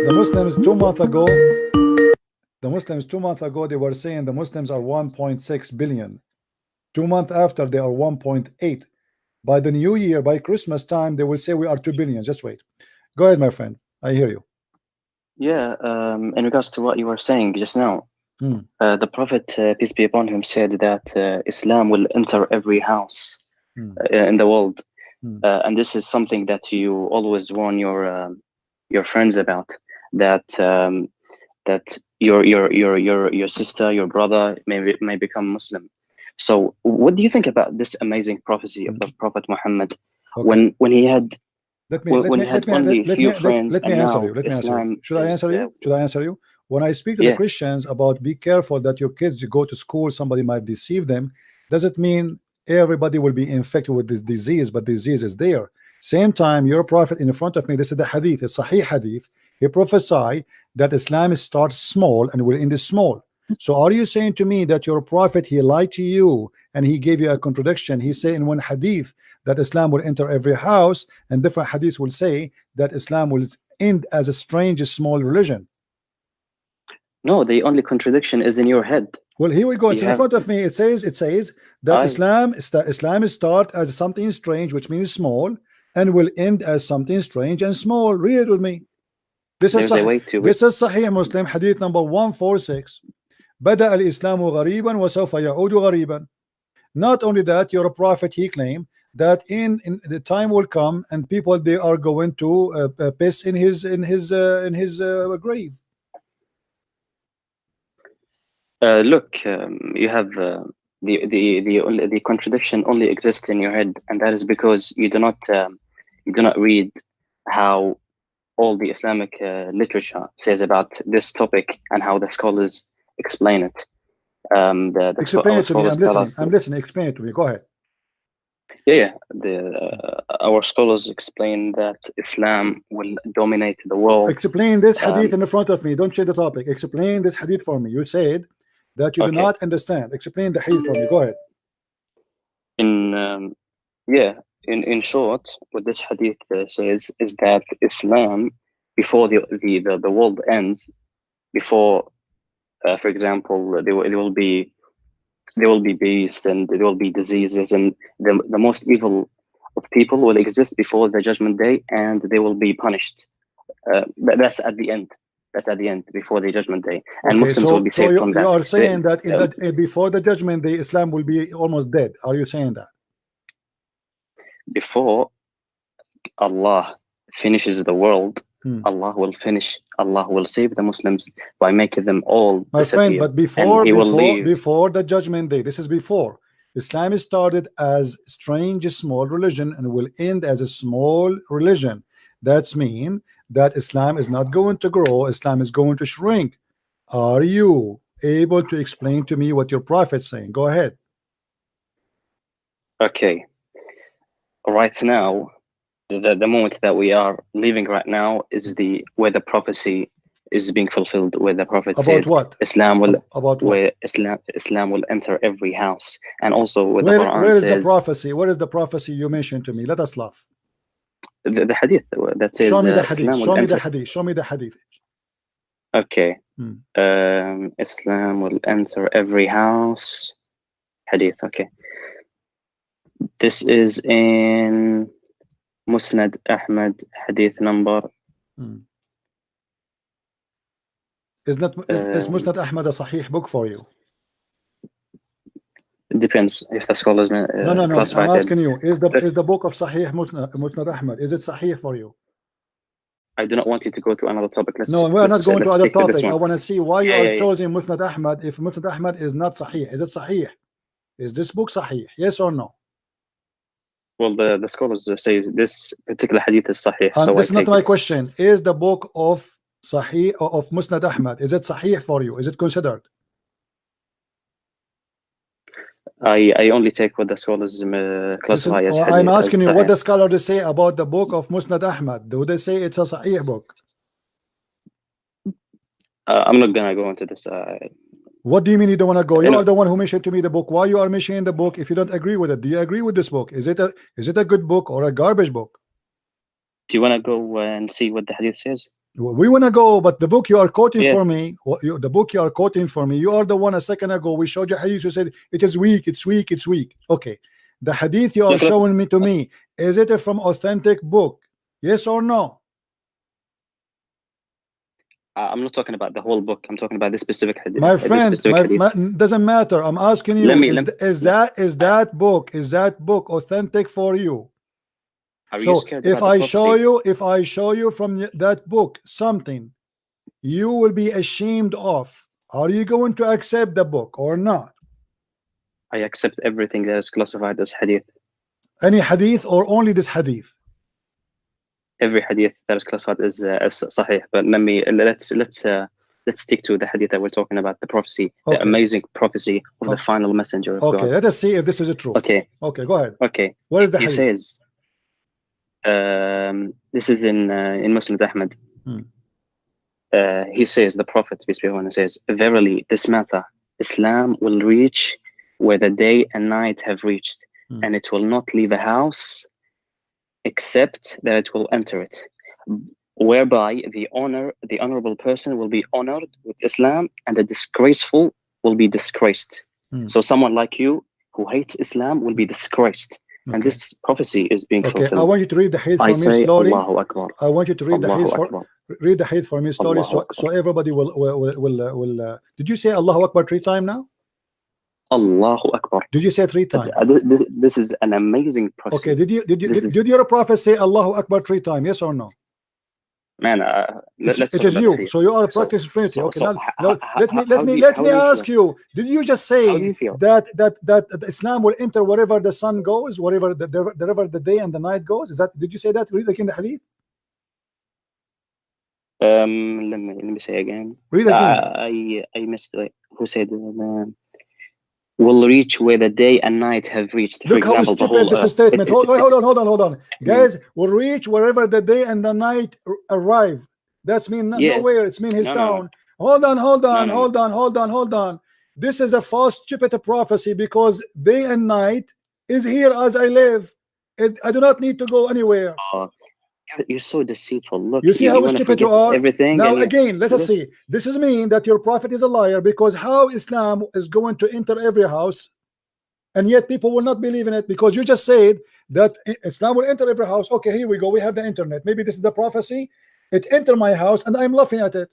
the Muslims 2 months ago, they were saying the Muslims are 1.6 billion. 2 months after, they are 1.8. By the new year, by Christmas time, they will say we are 2 billion. Just wait. Go ahead, my friend. I hear you. Yeah, in regards to what you were saying just now, the Prophet, peace be upon him, said that Islam will enter every house in the world, and this is something that you always warn your friends about. That that your sister, your brother may become Muslim. So, what do you think about this amazing prophecy of the Prophet Muhammad when he had only few friends, let me and answer now you. Let me answer Islam you. Should I answer you? Should I answer you? When I speak to the Yeah. Christians about be careful that your kids go to school, somebody might deceive them, doesn't mean everybody will be infected with this disease, but disease is there. Same time, your prophet in front of me, this is the hadith, it's Sahih hadith. He prophesied that Islam starts small and will end small. So are you saying to me that your prophet, he lied to you and he gave you a contradiction? He said in one hadith that Islam will enter every house, and different hadiths will say that Islam will end as a strange small religion. No, the only contradiction is in your head. Well, here we go. It's in front of me. It says that Islam start as something strange, which means small, and will end as something strange and small. Read it with me. This is Sahih Muslim, hadith number 146. بدأ الإسلام غريبا وسوف يعود غريبا. Not only that, your prophet, he claimed that in the time will come and people, they are going to piss in his grave. Look, you have the contradiction only exists in your head, and that is because you do not read how all the Islamic literature says about this topic and how the scholars explain it. Explain it to me. I'm listening. Explain it to me. Go ahead. Yeah. Our scholars explain that Islam will dominate the world. Explain this hadith in front of me. Don't change the topic. Explain this hadith for me. You said that you do not understand. Explain the hadith for me. Go ahead. In short, what this hadith says is that Islam, before the world ends, before, for example, there will be beasts and there will be diseases, and the most evil of people will exist before the judgment day, and they will be punished. That's at the end. That's at the end, before the judgment day, and Muslims will be saved from that. You are saying that before the judgment day, Islam will be almost dead. Are you saying that? Before Allah finishes the world, Allah will save the Muslims by making them all disappear. Friend, but before the judgment day, this is before. Islam started as strange small religion and will end as a small religion. That's mean that Islam is not going to grow, Islam is going to shrink. Are you able to explain to me what your prophet's saying? Go ahead. Okay. Right now, the moment that we are living right now is where the prophecy is being fulfilled, where the prophet said what? Islam will Islam will enter every house, and also where the Quran where is says, the prophecy? Where is the prophecy you mentioned to me? Let us laugh. The hadith that says, show me the hadith. Show me the hadith. Show me the hadith. Okay. Islam will enter every house. Hadith. Okay. This is in Musnad Ahmad, hadith number. Is Musnad Ahmad a Sahih book for you? It depends if the scholars. No. I'm asking you: is the book of Sahih Musnad Ahmad, is it Sahih for you? I do not want you to go to another topic. No, we're not going to other topic. I want to see why you are choosing Musnad Ahmad. If Musnad Ahmad is not Sahih, is it Sahih? Is this book Sahih? Yes or no? Well, the scholars say this particular hadith is Sahih. So that's not my question. Is the book of Sahih or of Musnad Ahmad, is it Sahih for you? Is it considered? I only take what the scholars classify as hadith. I'm asking you what the scholars say about the book of Musnad Ahmad. Do they say it's a Sahih book? I'm not gonna go into this. What do you mean you don't want to go? You are the one who mentioned to me the book. Why you are mentioning the book if you don't agree with it? Do you agree with this book? Is it a good book or a garbage book? Do you want to go and see what the hadith says? We want to go, but the book you are quoting for me, the book you are quoting for me, you are the one a second ago we showed you hadith. You said it is weak, it's weak, it's weak. Okay, the hadith you are showing me to me, is it from authentic book? Yes or no? I'm not talking about the whole book. I'm talking about this specific hadith. My friend, doesn't matter. I'm asking you, is that book authentic for you? So if I show you from that book something you will be ashamed of, are you going to accept the book or not? I accept everything that is classified as hadith. Any hadith or only this hadith? Every hadith that is classified as sahih. But let's stick to the hadith that we're talking about, the prophecy, the amazing prophecy of the final messenger of God. Okay, let us see if this is true. Okay, go ahead. Okay, what is the hadith? He says, this is in Muslim Ahmad. He says, the Prophet, peace be upon him, says, verily this matter, Islam will reach where the day and night have reached, and it will not leave a house except that it will enter it, whereby the honorable person will be honored with Islam, and the disgraceful will be disgraced. So someone like you who hates Islam will be disgraced. And this prophecy is being fulfilled. I want you to read the hadith for me slowly. Allahu Akbar. I want you to read read the hadith for me slowly, so everybody will. Did you say Allahu Akbar 3 times now? Allahu Akbar. Did you say 3 times? This is an amazing prophecy. Okay. Did your prophet say Allahu Akbar 3 times? Yes or no? Man, it is you. So you are a practicing Trinity. Okay. Now, let me ask you. Did you just say that Islam will enter wherever the sun goes, wherever the day and the night goes? Did you say that? Read again the hadith. Let me say again. Read again. I missed it. Who said will reach where the day and night have reached? For example, how stupid this statement. Hold on. Guys, will reach wherever the day and the night arrive. That's mean nowhere. It's mean his town. No. Hold on. This is a false, stupid prophecy, because day and night is here as I live. I do not need to go anywhere. You're so deceitful. Look, you see how stupid you are. Everything. Now again, let us see. This is mean that your prophet is a liar, because how Islam is going to enter every house, and yet people will not believe in it, because you just said that Islam will enter every house. Okay, here we go. We have the internet. Maybe this is the prophecy. It entered my house, and I'm laughing at it.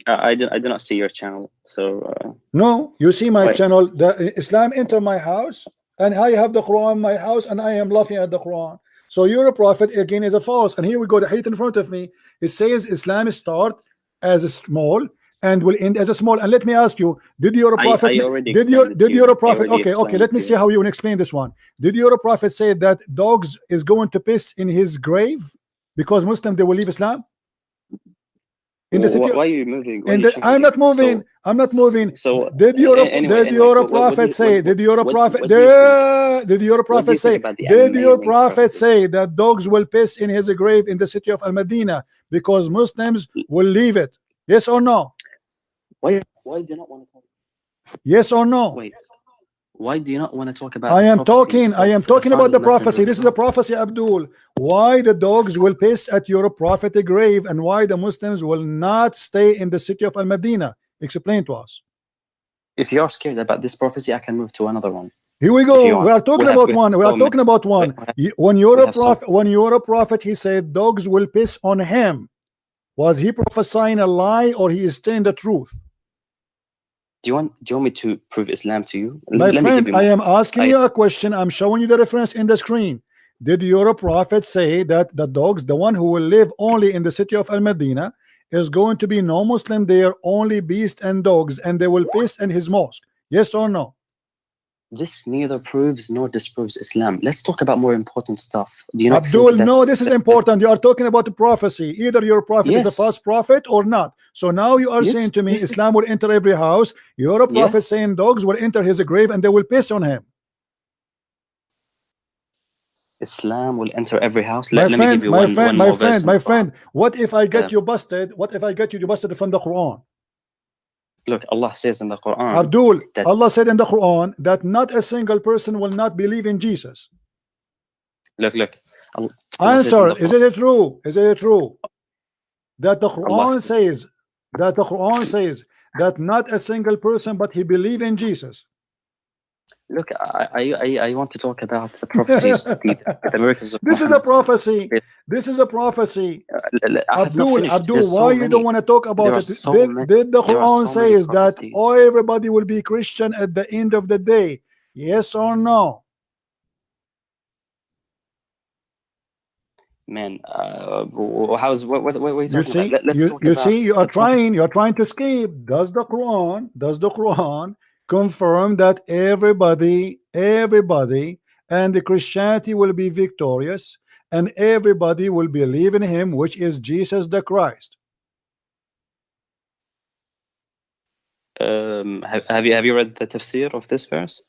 I do not see your channel. So no, you see my channel. The Islam enter my house. And I have the Quran in my house, and I am laughing at the Quran. So your prophet again is a false. And here we go, the hadith in front of me. It says Islam start as a small and will end as a small. And let me ask you, did your prophet? Did your prophet? Okay. Let me see how you will explain this one. Did your prophet say that dogs is going to piss in his grave because Muslim they will leave Islam? In the city, why are you moving? I'm not moving. I'm not moving. So did your prophet say? Did your prophet say? Did your prophet say that dogs will piss in his grave in the city of Al Medina because Muslims will leave it? Yes or no? Why do you not want to talk? Yes or no? Wait. Why do you not want to talk about? I am talking about the prophecy. This is the prophecy, Abdul. Why the dogs will piss at your prophetic grave, and why the Muslims will not stay in the city of Al Medina? Explain to us. If you're scared about this prophecy, I can move to another one. Here we go. We are talking about one. We are talking about one. When your prophet, he said dogs will piss on him. Was he prophesying a lie, or he is saying the truth? Do you want me to prove Islam to you? My friend, I am asking you a question. I'm showing you the reference in the screen. Did your prophet say that the dogs, the one who will live only in the city of Al Medina, is going to be no Muslim there, only beasts and dogs, and they will piss in his mosque? Yes or no? This neither proves nor disproves Islam. Let's talk about more important stuff. Do you not Abdul, no, this is important. You are talking about the prophecy. Either your prophet is a false prophet or not. So now you are saying to me Islam will enter every house. Your prophet saying dogs will enter his grave and they will piss on him. Islam will enter every house. Let me give you my friend. What if I get you busted? What if I get you busted from the Quran? Look, Allah says in the Quran, Abdul, Allah said in the Quran that not a single person will not believe in Jesus. Look. Answer. Is it true? Is it true that the Quran says that not a single person but he believe in Jesus? Look, I want to talk about the prophecies, the miracles of This Muhammad. is a prophecy. This is a prophecy. Abdul, why so you don't want to talk about it? Did the Quran says that everybody will be Christian at the end of the day? Yes or no? Man, how's what are you talking about? Let's talk about. You are trying to skip. Does the Quran confirm that everybody and the Christianity will be victorious and everybody will believe in him, which is Jesus the Christ? Have you read the tafsir of this verse?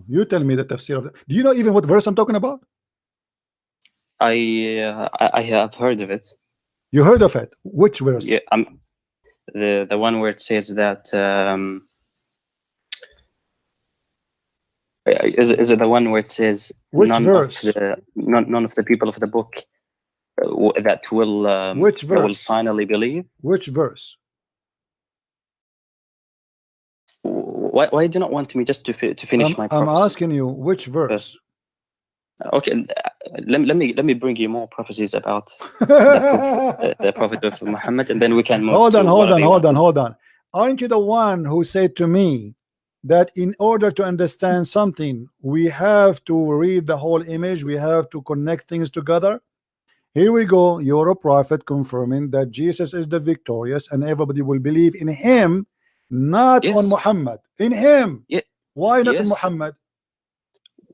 You tell me the tafsir of it. Do you know even what verse I'm talking about? I have heard of it. You heard of it? Which verse? Yeah, the one where it says that is it the one where it says which verse? None of the people of the book that will which verse? That will finally believe? Which verse? Why do you not want me just to finish my prophecy? I'm asking you which verse. Okay, let me bring you more prophecies about the prophet of Muhammad, and then we can move. Hold on. Aren't you the one who said to me that in order to understand something, we have to read the whole image, we have to connect things together? Here we go. You're a prophet confirming that Jesus is the victorious, and everybody will believe in him, not on Muhammad. In him. Why not in Muhammad?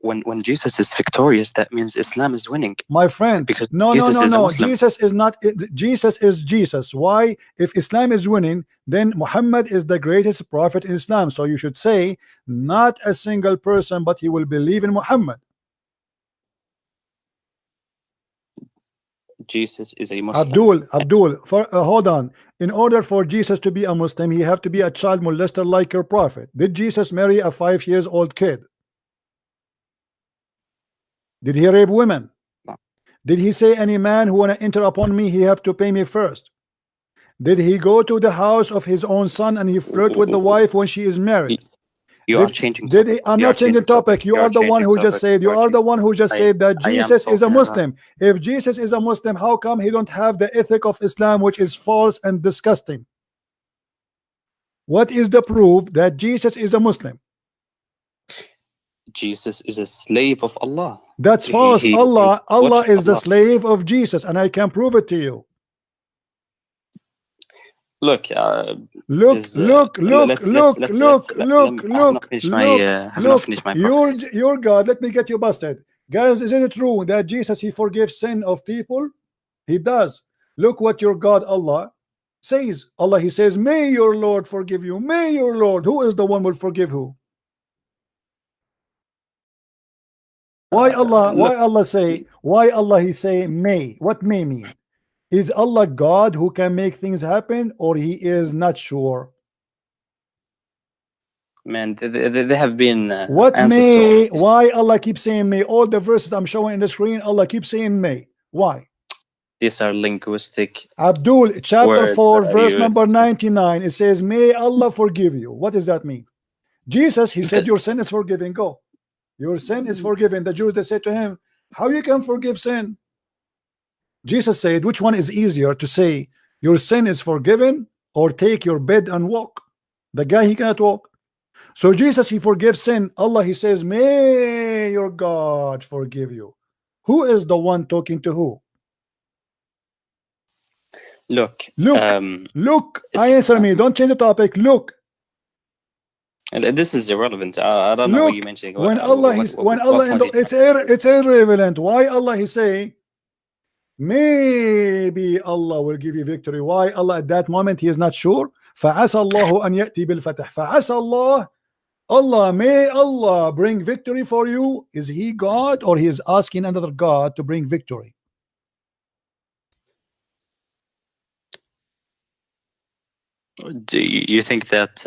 When Jesus is victorious, that means Islam is winning, my friend. Because no, Jesus is not. Jesus is Jesus. Why? If Islam is winning, then Muhammad is the greatest prophet in Islam. So you should say not a single person, but he will believe in Muhammad. Jesus is a Muslim. Abdul, hold on. In order for Jesus to be a Muslim, he have to be a child molester like your prophet. Did Jesus marry a 5-year-old kid? Did he rape women? No. Did he say any man who wanna enter upon me, he have to pay me first? Did he go to the house of his own son and he flirt with the wife when she is married? You are changing topic. I'm not changing topic. You are the one who just said. You are the one who just said that Jesus is a Muslim. If Jesus is a Muslim, how come he don't have the ethic of Islam, which is false and disgusting? What is the proof that Jesus is a Muslim? Jesus is a slave of Allah. That's false. Allah is the slave of Jesus, and I can prove it to you. Look, look. Your God, let me get you busted. Guys, isn't it true that Jesus, he forgives sin of people? He does. Look what your God Allah says. Allah, he says, may your Lord forgive you. May your Lord. Who is the one will forgive who? Why Allah he say may? What may mean? Is Allah God who can make things happen, or he is not sure? Man, they have been what may? Why Allah keeps saying may? All the verses I'm showing in the screen, Allah keeps saying may. Why? These are linguistic. Abdul, chapter 4, verse number 99. It says, may Allah forgive you. What does that mean? Jesus, he said, your sin is forgiven. Go. Your sin is forgiven. The Jews, they said to him, how you can forgive sin? Jesus said, which one is easier to say, your sin is forgiven, or take your bed and walk? The guy, he cannot walk. So Jesus, he forgives sin. Allah, he says, may your God forgive you. Who is the one talking to who? Look. Answer me. Don't change the topic. Look. This is irrelevant. I don't know what you mentioning. When Allah, it's irrelevant. Why Allah he say, maybe Allah will give you victory? Why Allah at that moment he is not sure? فعسى الله أن يأتي بالفتح. فعسى الله, Allah, may Allah bring victory for you. Is he God, or he is asking another God to bring victory? Do you think that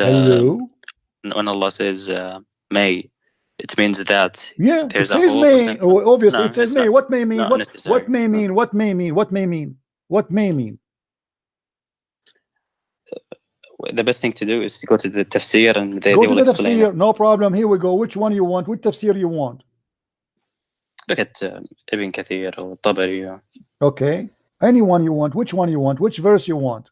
when Allah says may, It means that Yeah, there's it a says whole may. percent. Obviously, No, it says it's may. not. What may mean? Not What necessary. may No. mean? What may mean? What may mean? What may mean? The best thing to do is to go to the tafsir, and they Go to will the explain it. tafsir. No problem. Here we go. Which one you want? Which tafsir you want? Look at Ibn Kathir or Tabari. Okay. Anyone you want. Which one you want? Which verse you want?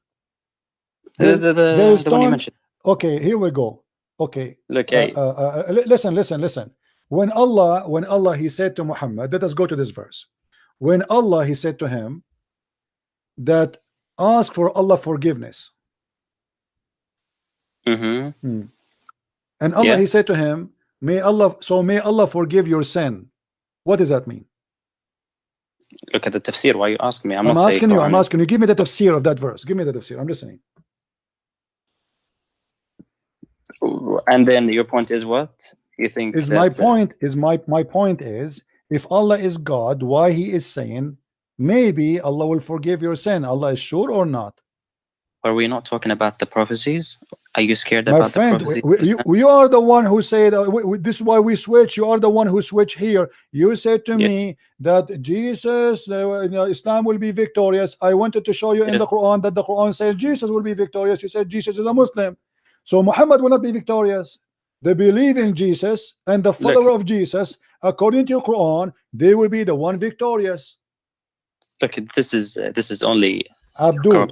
The one you mentioned. Okay, here we go. Okay. Look, Listen. When Allah he said to Muhammad, let us go to this verse. When Allah he said to him that ask for Allah forgiveness. Mm-hmm. And Allah he said to him, may Allah forgive your sin. What does that mean? Look at the tafsir. Why you ask me? I'm asking you. Give me the tafsir of that verse. Give me the tafsir. I'm listening. And then your point is what? You think is my point is if Allah is God, why he is saying maybe Allah will forgive your sin? Allah is sure or not? Are we not talking about the prophecies? Are you scared My about friend, the prophecies? you are the one who said this is why we switch. You are the one who switch here. You said to me that Jesus, Islam will be victorious. I wanted to show you in the Quran that the Quran says Jesus will be victorious. You said Jesus is a Muslim, so Muhammad will not be victorious. They believe in Jesus and the follower of Jesus, according to your Quran, they will be the one victorious. Look, this is only Abdul.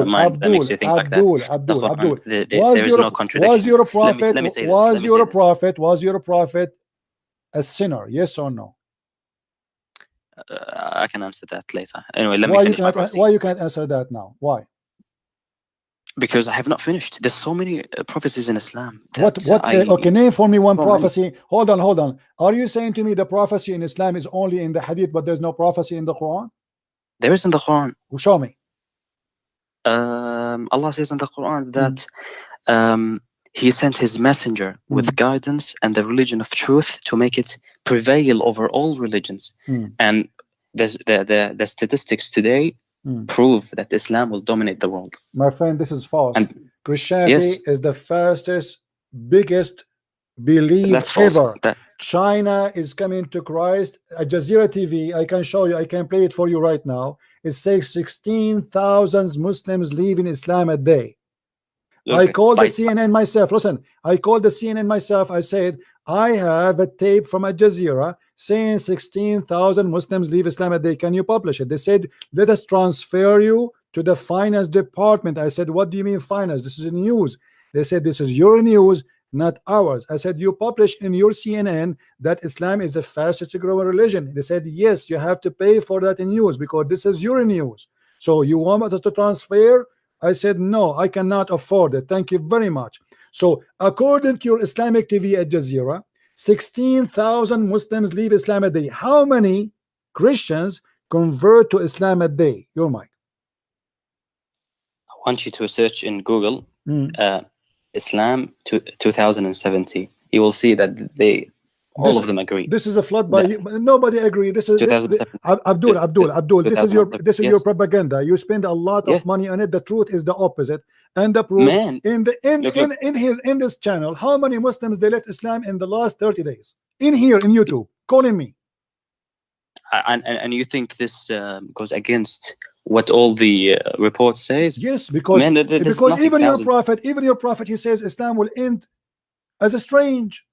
Mind that makes you think like that. There is no contradiction. Was your prophet? Let me say was your prophet? Was your prophet a sinner? Yes or no? I can answer that later. Anyway, let me finish my prophecy. Why you can't answer that now? Why? Because I have not finished. There's so many prophecies in Islam. Okay, name for me one prophecy. Hold on. Are you saying to me the prophecy in Islam is only in the Hadith, but there's no prophecy in the Quran? There is in the Quran. Show me. Allah says in the Quran that He sent His messenger with guidance and the religion of truth to make it prevail over all religions. And the statistics today prove that Islam will dominate the world. My friend, this is false. And Christianity is the fastest, biggest belief ever. China is coming to Christ. Al Jazeera TV, I can show you, I can play it for you right now. It says 16,000 Muslims leaving Islam a day. I called the CNN myself. Listen, I called the CNN myself. I said, I have a tape from Al Jazeera saying 16,000 Muslims leave Islam a day. Can you publish it? They said, let us transfer you to the finance department. I said, what do you mean finance? This is news. They said, this is your news, not ours. I said, you publish in your CNN that Islam is the fastest growing religion. They said, yes, you have to pay for that in news because this is your news. So you want us to transfer? I said, no, I cannot afford it. Thank you very much. So according to your Islamic TV Al Jazeera, 16,000 Muslims leave Islam a day. How many Christians convert to Islam a day? Your mic. I want you to search in Google Islam 2070. You will see that all of them agree. This is a flood by you. Nobody agree. This is Abdul. This is your propaganda. You spend a lot of money on it. The truth is the opposite. And the proof in this channel, how many Muslims they left Islam in the last 30 days? In here in YouTube, calling me. And you think this goes against what all the reports says? Yes, because even your prophet, he says Islam will end as a strange.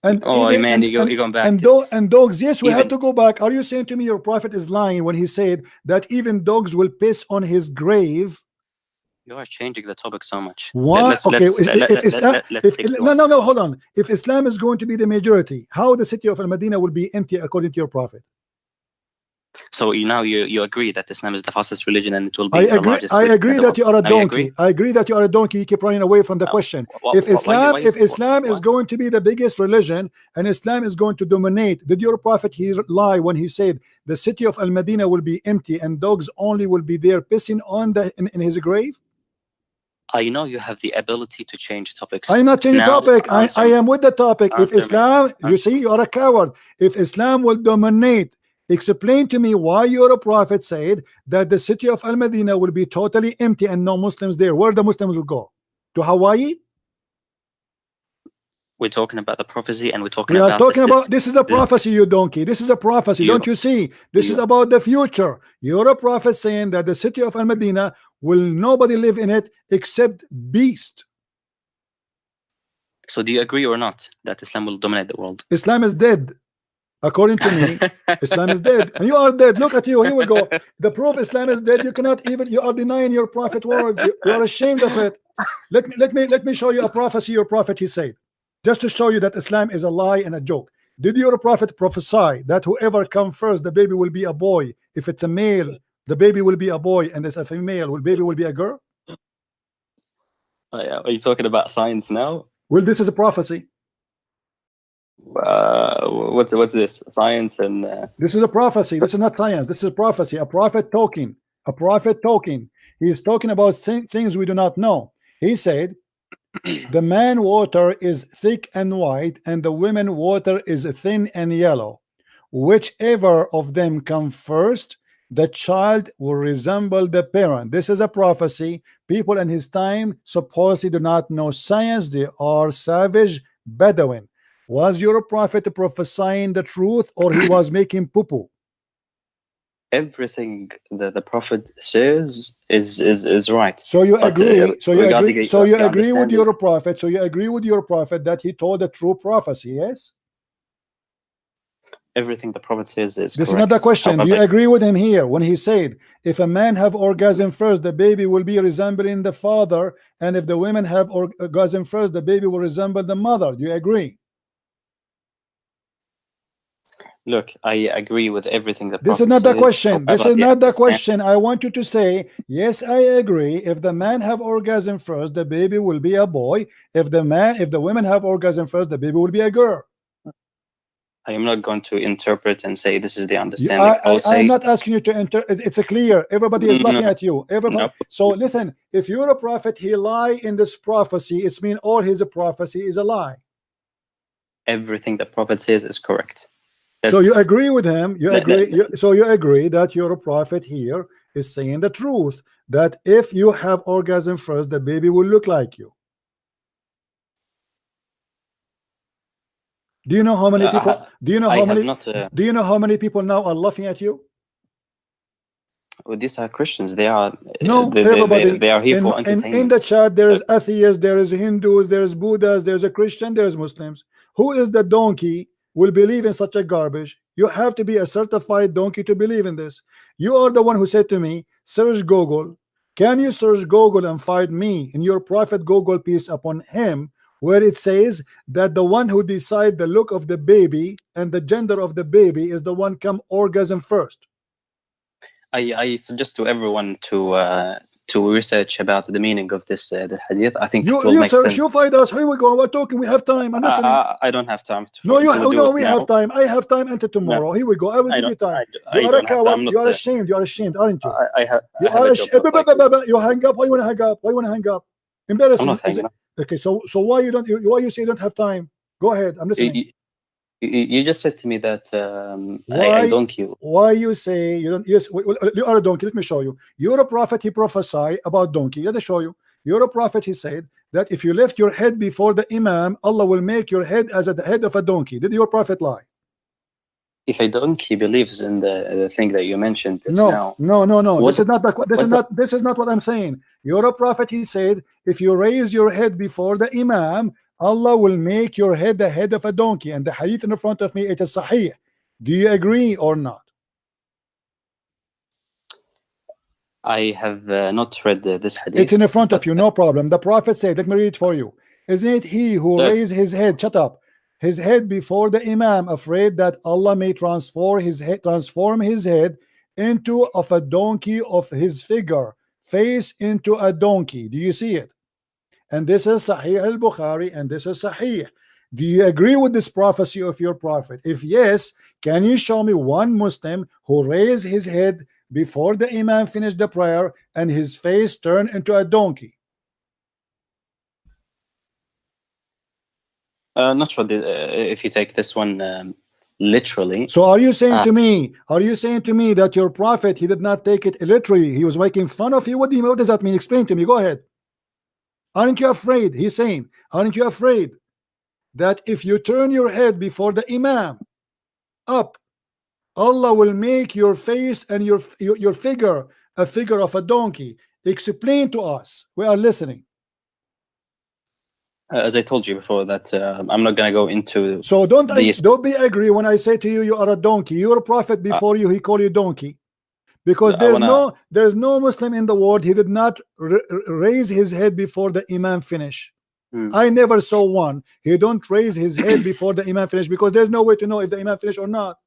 And you're going back. And dogs, yes, we have to go back. Are you saying to me your prophet is lying when he said that even dogs will piss on his grave? You are changing the topic so much. Why? No, hold on. If Islam is going to be the majority, how the city of Al-Madinah will be empty according to your prophet? So now you agree that Islam is the fastest religion and it will be the largest. I agree that you are a donkey. I agree that you are a donkey. You keep running away from the question. If Islam is going to be the biggest religion and Islam is going to dominate, did your prophet lie when he said the city of Al-Madinah will be empty and dogs only will be there pissing on in his grave? I know you have the ability to change topics. I'm not changing topic. I am with the topic. If Islam, you see, you are a coward. If Islam will dominate, explain to me why your prophet said that the city of Al-Madinah will be totally empty and no Muslims there. Where the Muslims will go? To Hawaii? we're talking about the prophecy, and we're talking we are about talking about this is a prophecy, you donkey. This is a prophecy. Don't you see? This is about the future. You're a prophet saying that the city of Al-Madinah will nobody live in it except beast. So do you agree or not that Islam will dominate the world? Islam is dead. According to me, Islam is dead, and you are dead. Look at you. Here we go. The proof Islam is dead. You cannot even. You are denying your prophet words. You are ashamed of it. Let me show you a prophecy. Your prophet he said, just to show you that Islam is a lie and a joke. Did your prophet prophesy that whoever comes first, the baby will be a boy? If it's a male, the baby will be a boy, and if it's a female, the baby will be a girl? Are you talking about science now? Well, this is a prophecy. What's this? Science and this is a prophecy. This is not science. This is a prophecy. A prophet talking. A prophet talking. He is talking about things we do not know. He said, the man water is thick and white, and the women water is thin and yellow. Whichever of them come first, the child will resemble the parent. This is a prophecy. People in his time supposedly do not know science. They are savage Bedouin. Was your prophet prophesying the truth, or he was making poo-poo? Everything that the prophet says is right. So you agree? So you agree? So you agree with your prophet? So you agree with your prophet that he told a true prophecy? Yes. Everything the prophet says is this correct. Is not the question. Do you agree with him here when he said, if a man have orgasm first, the baby will be resembling the father, and if the women have orgasm first, the baby will resemble the mother? Do you agree? Look, I agree with everything that this is not the question. This is not the question. I want you to say, yes, I agree. If the man have orgasm first, the baby will be a boy. If the women have orgasm first, the baby will be a girl. I am not going to interpret and say this is the understanding. I'm not asking you to interpret. It's a clear. Everybody is laughing at you. Everybody. No. So listen, if you're a prophet, he lie in this prophecy. It's mean all his prophecy is a lie. Everything the prophet says is correct. So you agree with him? You agree? So you agree that your prophet here is saying the truth, that if you have orgasm first, the baby will look like you. Do you know how many people? Do you know how many? Do you know how many people now are laughing at you? Well, these are Christians. They are everybody. They are here for entertainment. In the chat, there is atheists, there is Hindus, there is Buddhas, there is a Christian, there is Muslims. Who is the donkey will believe in such a garbage? You have to be a certified donkey to believe in this. You are the one who said to me, search Google. Can you search Google and find me in your prophet Google peace upon him, where it says that the one who decide the look of the baby and the gender of the baby is the one come orgasm first? I suggest to everyone to research about the meaning of this the hadith. I think you search, you find us. Here we go. We're talking. We have time. I'm listening. I don't have time. We have time. I have time until tomorrow. No. Here we go. I will give you time. You are a coward. You are ashamed. You are ashamed, aren't you? You hang up. Why you want to hang up? Why you want to hang up? Embarrassing. Okay. So why you don't? Why you say you don't have time? Go ahead. I'm listening. You just said to me that I donkey. Why you say you don't? Yes, you are a donkey. Let me show you. You're a prophet. He prophesied about donkey. Let me show you. You're a prophet. He said that if you lift your head before the imam, Allah will make your head as the head of a donkey. Did your prophet lie? If a donkey believes in the thing that you mentioned, no. This is not this is not what I'm saying. You're a prophet. He said if you raise your head before the imam, Allah will make your head the head of a donkey, and the hadith in front of me, it is sahih. Do you agree or not? I have not read this hadith. It's in front of you, no problem. The prophet said, let me read it for you. Isn't it he who raised his head, shut up, his head before the imam, afraid that Allah may transform his head into of a donkey of his figure, face into a donkey? Do you see it? And this is Sahih al-Bukhari, and this is Sahih. Do you agree with this prophecy of your prophet? If yes, can you show me one Muslim who raised his head before the imam finished the prayer and his face turned into a donkey? Not sure if you take this one literally. So are you saying to me, that your prophet, he did not take it literally? He was making fun of you? What does that mean? Explain to me. Go ahead. Aren't you afraid? He's saying, aren't you afraid that if you turn your head before the Imam up, Allah will make your face and your figure a figure of a donkey. Explain to us. We are listening. As I told you before, that I'm not going to go into. So don't be angry when I say to you, you are a donkey. Your prophet before you, he called you donkey, because there's no Muslim in the world, he did not raise his head before the Imam finish. I never saw one. He don't raise his head before the Imam finish, because there's no way to know if the Imam finish or not.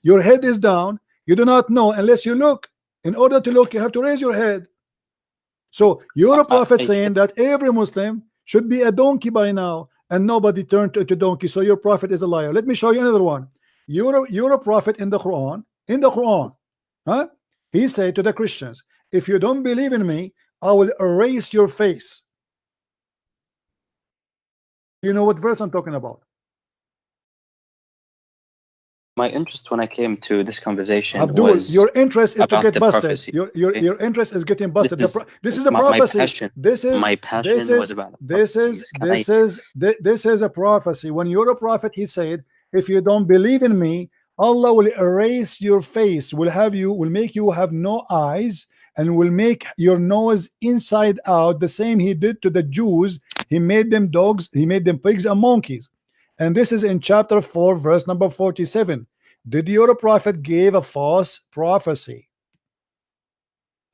Your head is down. You do not know unless you look. In order to look, you have to raise your head. So you're a prophet saying that every Muslim should be a donkey by now, and nobody turned to donkey. So your prophet is a liar. Let me show you another one. You're a prophet in the Quran. In the Quran, huh? He said to the Christians, if you don't believe in me, I will erase your face. You know what verse I'm talking about? My interest when I came to this conversation Abdul, was your interest is to get busted. Prophecy. Your interest is getting busted. This is a prophecy. prophecy. This is a prophecy. When you're a prophet, he said, if you don't believe in me, Allah will erase your face, will make you have no eyes, and will make your nose inside out, the same he did to the Jews. He made them dogs, he made them pigs and monkeys. And this is in chapter 4, verse number 47. Did your prophet give a false prophecy?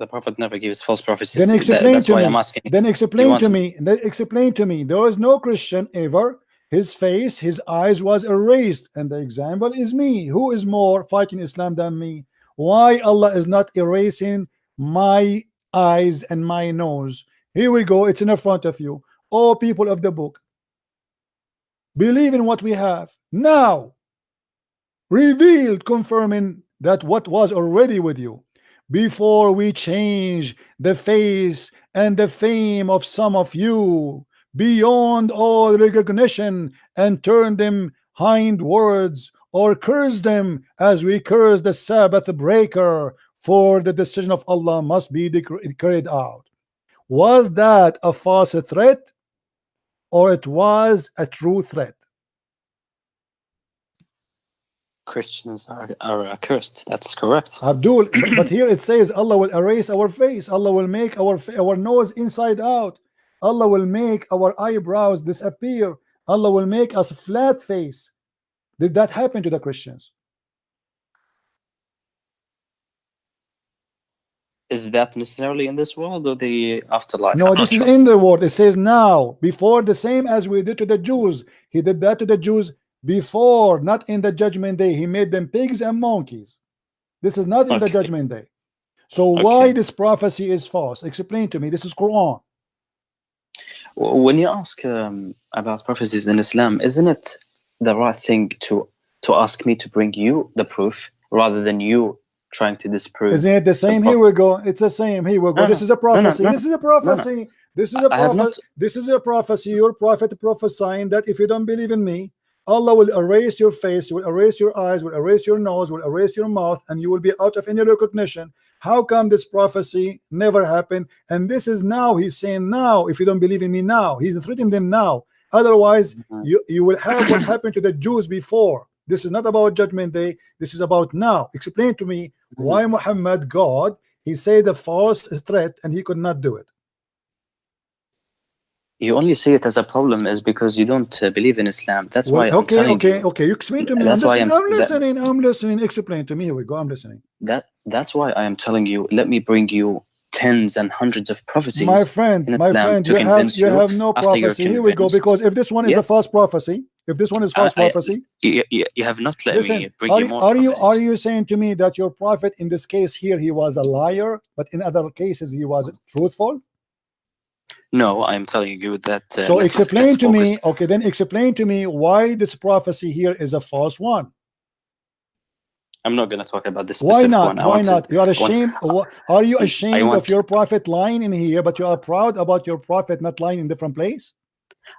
The prophet never gives false prophecies. Then explain that's to why me. I'm asking. Then explain to me. Explain to me. There is no Christian ever. His face, his eyes was erased, and the example is me. Who is more fighting Islam than me? Why Allah is not erasing my eyes and my nose? Here we go. It's in front of you. All people of the book, believe in what we have now, revealed, confirming that what was already with you, before we change the face and the fame of some of you beyond all recognition, and turn them hindwards, or curse them as we curse the Sabbath breaker, for the decision of Allah must be carried out. Was that a false threat, or it was a true threat? Christians are accursed. That's correct. Abdul, but here it says Allah will erase our face. Allah will make our nose inside out. Allah will make our eyebrows disappear. Allah will make us flat face. Did that happen to the Christians? Is that necessarily in this world or the afterlife? No, this is in the world. It says now, before, the same as we did to the Jews. He did that to the Jews before, not in the judgment day. He made them pigs and monkeys. This is not in the judgment day. So why this prophecy is false? Explain to me. This is Quran. When you ask about prophecies in Islam, isn't it the right thing to ask me to bring you the proof rather than you trying to disprove? Isn't it the same? Here we go. It's the same. Here we go. This is a prophecy. This is a prophecy. This is a prophecy. This is a prophecy. Your prophet prophesying that if you don't believe in me, Allah will erase your face, will erase your eyes, will erase your nose, will erase your mouth, and you will be out of any recognition. How come this prophecy never happened? And this is now, he's saying now, if you don't believe in me now, he's threatening them now. Otherwise, you will have what happened to the Jews before. This is not about judgment day. This is about now. Explain to me why Muhammad, God, he said a false threat and he could not do it. You only see it as a problem is because you don't believe in Islam. That's why I'm telling you. Okay. You explain to me. I'm listening. Explain to me. Here we go. I'm listening. That's why I am telling you. Let me bring you tens and hundreds of prophecies. My friend, you have no prophecy. Here we go. Because if this one is a false prophecy, prophecy, you have not let me bring you more. Are you saying to me that your prophet in this case here he was a liar, but in other cases he was truthful? No, I'm telling you that. So explain to me. Okay, then explain to me why this prophecy here is a false one. I'm not going to talk about this. Why not? Why not? You are ashamed. Are you ashamed of your prophet lying in here, but you are proud about your prophet not lying in different place?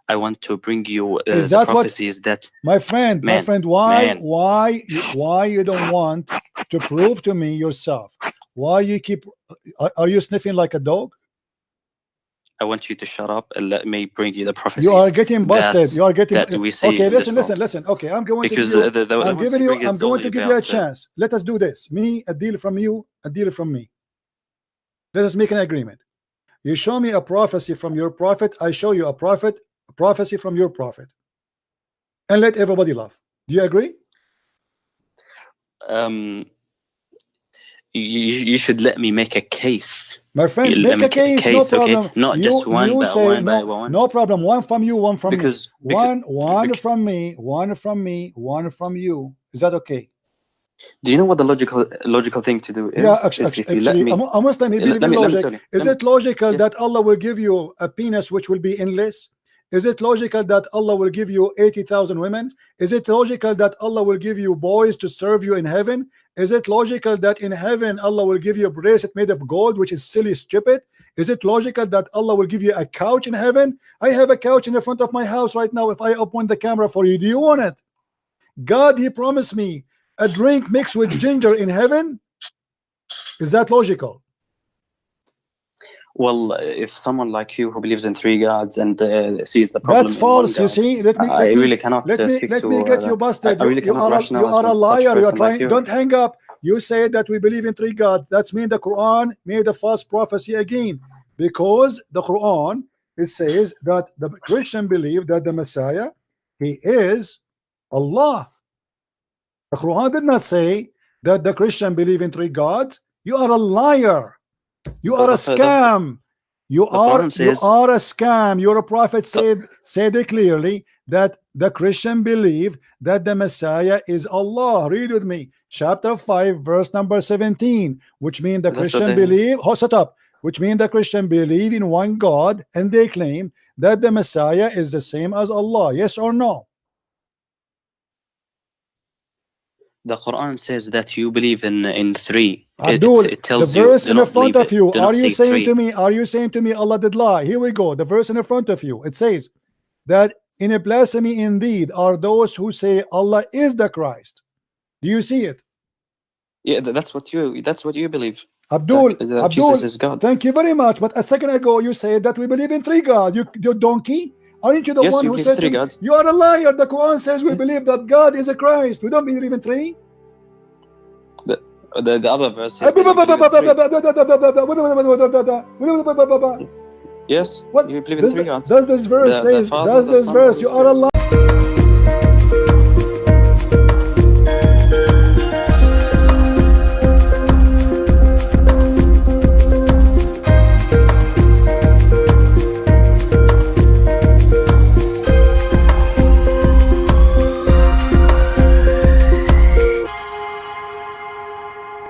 I want to bring you the prophecies that. My friend, why you don't want to prove to me yourself? Why you keep? Are you sniffing like a dog? I want you to shut up and let me bring you the prophecies. You are getting busted. You are getting. That we see. Okay, listen. Okay, I'm going because to give you. I'm going to give you a chance. Let us do this. Me, a deal from you, a deal from me. Let us make an agreement. You show me a prophecy from your prophet. I show you a prophecy from your prophet, and let everybody laugh. Do you agree? You should let me make a case. My friend, make a case, no problem. Okay? Not just one by one. No problem. One from you, one from me. One from me, one from me, one from you. Is that okay? Do you know what the logical thing to do is? Yeah, actually, a Muslim, he believes in logic. Is it logical that Allah will give you a penis which will be endless? Is it logical that Allah will give you 80,000 women? Is it logical that Allah will give you boys to serve you in heaven? Is it logical that in heaven Allah will give you a bracelet made of gold, which is silly, stupid? Is it logical that Allah will give you a couch in heaven? I have a couch in the front of my house right now. If I open the camera for you, do you want it? God, he promised me a drink mixed with ginger in heaven. Is that logical? Well, if someone like you who believes in 3 gods and sees the problem, that's false. You see, I really cannot speak to. Let me get you busted. I really you are a liar. You are trying. Don't hang up. You say that we believe in 3 gods. That's mean the Quran made a false prophecy again, because the Quran, it says that the Christian believe that the Messiah, he is Allah. The Quran did not say that the Christian believe in 3 gods. You are a liar. You are a scam. You are a scam. Your prophet said it clearly that the Christian believe that the Messiah is Allah. Read with me, chapter 5, verse number 17, which means the Christian believe. Shut up. Which means the Christian believe in one God, and they claim that the Messiah is the same as Allah. Yes or no? The Quran says that you believe in 3. Abdul, it tells the verse in front of you. Are you saying to me Allah did lie? Here we go. The verse in front of you. It says that in a blasphemy indeed are those who say Allah is the Christ. Do you see it? Yeah, that's what you believe. Abdul, that Jesus is God. Thank you very much. But a second ago you said that we believe in 3 gods. You donkey. Aren't you the one who said 3 gods? You are a liar. The Quran says we believe that God is a Christ. We don't believe in 3. The other verse says yes, what? you believe in 3 gods. Does this verse say? Does this verse? You are a liar.